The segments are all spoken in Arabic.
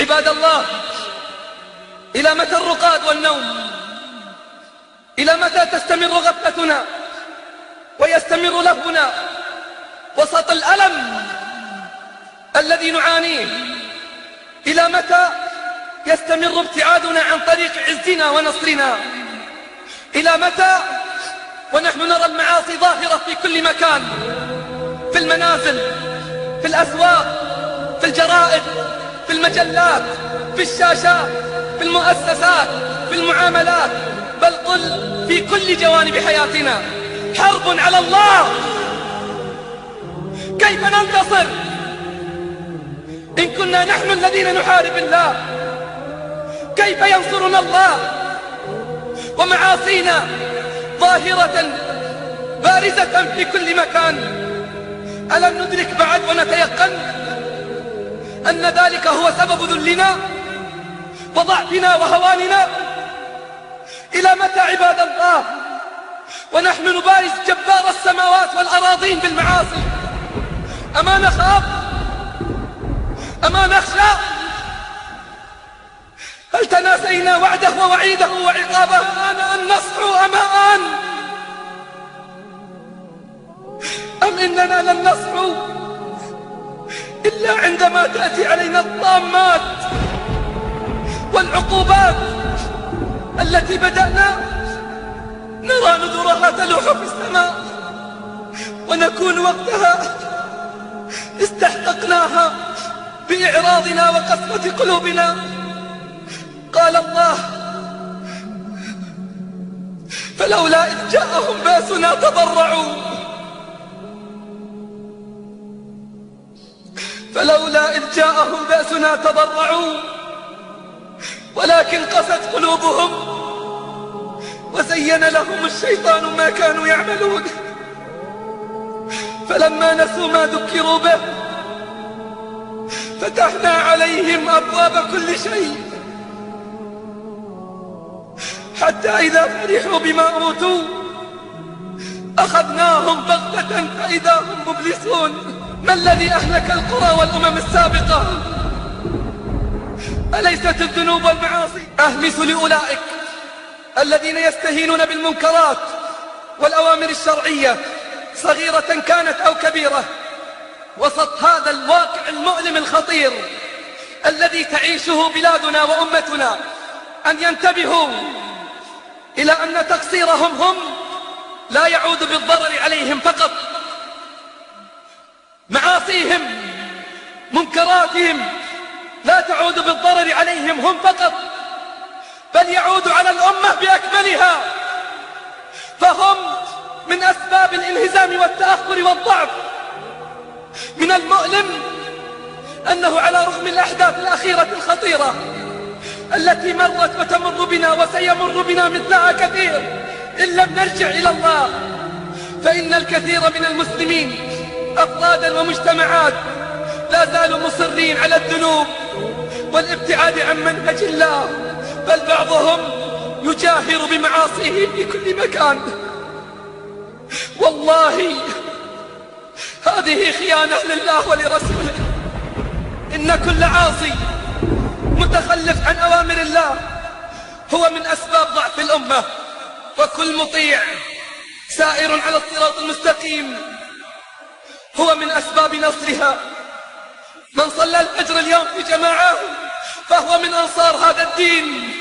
عباد الله، إلى متى الرقاد والنوم؟ إلى متى تستمر غفلتنا ويستمر لهونا وسط الألم الذي نعانيه؟ إلى متى يستمر ابتعادنا عن طريق عزنا ونصرنا؟ إلى متى ونحن نرى المعاصي ظاهرة في كل مكان، في المنازل، في الأسواق، في الجرائد، في المجلات، في الشاشات، في المؤسسات، في المعاملات، بل قل في كل جوانب حياتنا. حرب على الله. كيف ننتصر إن كنا نحن الذين نحارب الله؟ كيف ينصرنا الله ومعاصينا ظاهرة بارزة في كل مكان؟ ألم ندرك بعد ونتيقن أن ذلك هو سبب ذلنا وضعفنا وهواننا؟ إلى متى عباد الله ونحن نبارز جبار السماوات والأراضين بالمعاصي؟ أما نخاف؟ أما نخشى؟ هل تناسينا وعده ووعيده وعقابه؟ أن نصحو أما أم إننا لن نصحو إلا عندما تأتي علينا الطامات والعقوبات التي بدأنا نرى نذرها تلوح في السماء، ونكون وقتها استحققناها بإعراضنا وقسوة قلوبنا. قال الله: فلولا إذ جاءهم بأسنا تضرعوا فلولا إذ جاءهم بأسنا تضرعوا ولكن قست قلوبهم وزين لهم الشيطان ما كانوا يعملون. فلما نسوا ما ذكروا به فتحنا عليهم أبواب كل شيء حتى إذا فرحوا بما أوتوا أخذناهم بغتة فإذا هم مبلسون. ما الذي أهلك القرى والأمم السابقة؟ أليست الذنوب والمعاصي؟ أهمس لأولئك الذين يستهينون بالمنكرات والأوامر الشرعية صغيرة كانت أو كبيرة وسط هذا الواقع المؤلم الخطير الذي تعيشه بلادنا وأمتنا، أن ينتبهوا إلى أن تقصيرهم هم لا يعود بالضرر عليهم فقط. معاصيهم منكراتهم لا تعود بالضرر عليهم هم فقط، بل يعود على الأمة بأكملها. فهم من أسباب الانهزام والتأخر والضعف. من المؤلم أنه على رغم الأحداث الأخيرة الخطيرة التي مرت وتمر بنا وسيمر بنا مثلها كثير، إن لم نرجع إلى الله فإن الكثير من المسلمين أفرادا ومجتمعات لا زالوا مصرين على الذنوب والابتعاد عن منهج الله، بل بعضهم يجاهر بمعاصيه في كل مكان. والله هذه خيانة لله ولرسوله. إن كل عاصي متخلف عن أوامر الله هو من أسباب ضعف الأمة، وكل مطيع سائر على الصراط المستقيم هو من أسباب نصرها. من صلى الفجر اليوم في جماعة فهو من أنصار هذا الدين.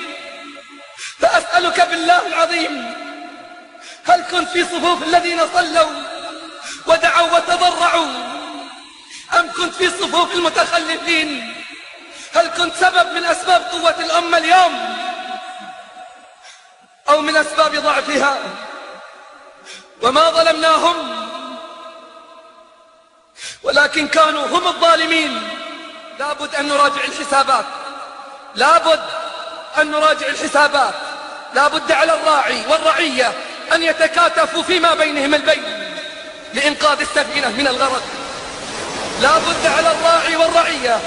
فأسألك بالله العظيم، هل كنت في صفوف الذين صلوا ودعوا وتضرعوا، أم كنت في صفوف المتخلفين؟ هل كنت سبب من أسباب قوة الأمة اليوم أو من أسباب ضعفها؟ وما ظلمناهم ولكن كانوا هم الظالمين. لابد أن نراجع الحسابات، لابد أن نراجع الحسابات. لابد على الراعي والرعية أن يتكاتفوا فيما بينهم البين لإنقاذ السفينة من الغرق. لابد على الراعي والرعية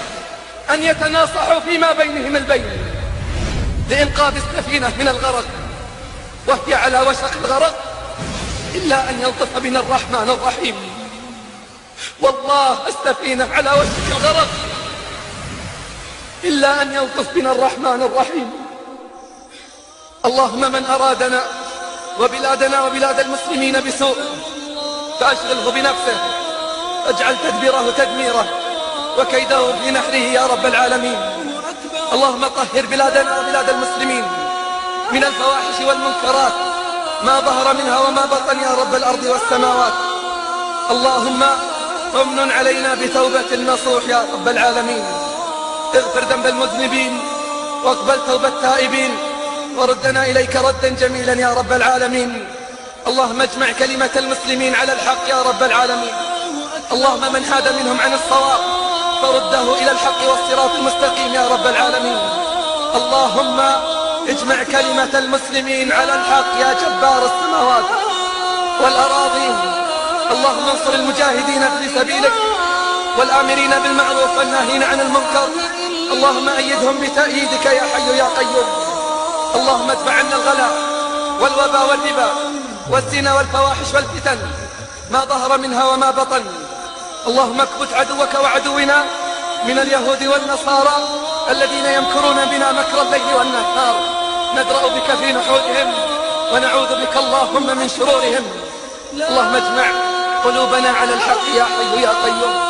أن يتناصحوا فيما بينهم البين لإنقاذ السفينة من الغرق، وهي على وشك الغرق إلا أن يلطف بنا الرحمن الرحيم. والله السفينة على وشك الغرق، إلا أن يلطف بنا الرحمن الرحيم. اللهم من أرادنا وبلادنا وبلاد المسلمين بسوء فأشغله بنفسه، واجعل تدبيره تدميره وكيده في نحره يا رب العالمين. اللهم طهر بلادنا وبلاد المسلمين من الفواحش والمنكرات ما ظهر منها وما بطن يا رب الأرض والسماوات. اللهم امن علينا بتوبة نصوح يا رب العالمين. اغفر ذنب المذنبين واقبل توبة التائبين وردنا إليك ردا جميلا يا رب العالمين. اللهم اجمع كلمة المسلمين على الحق يا رب العالمين. اللهم من حاد منهم عن الصواب فرده إلى الحق والصراط المستقيم يا رب العالمين. اللهم اجمع كلمة المسلمين على الحق يا جبار السماوات والأراضين. اللهم انصر المجاهدين في سبيلك والآمرين بالمعروف والناهين عن المنكر. اللهم أيدهم بتأييدك يا حي يا قيوم. اللهم ادفع عنا الغلا والوبا والربا والزنا والفواحش والفتن ما ظهر منها وما بطن. اللهم اكبت عدوك وعدونا من اليهود والنصارى الذين يمكرون بنا مكر الليل والنهار. ندرأ بك في نحورهم ونعوذ بك اللهم من شرورهم. اللهم اجمع قلوبنا على الحق يا حي يا قيوم.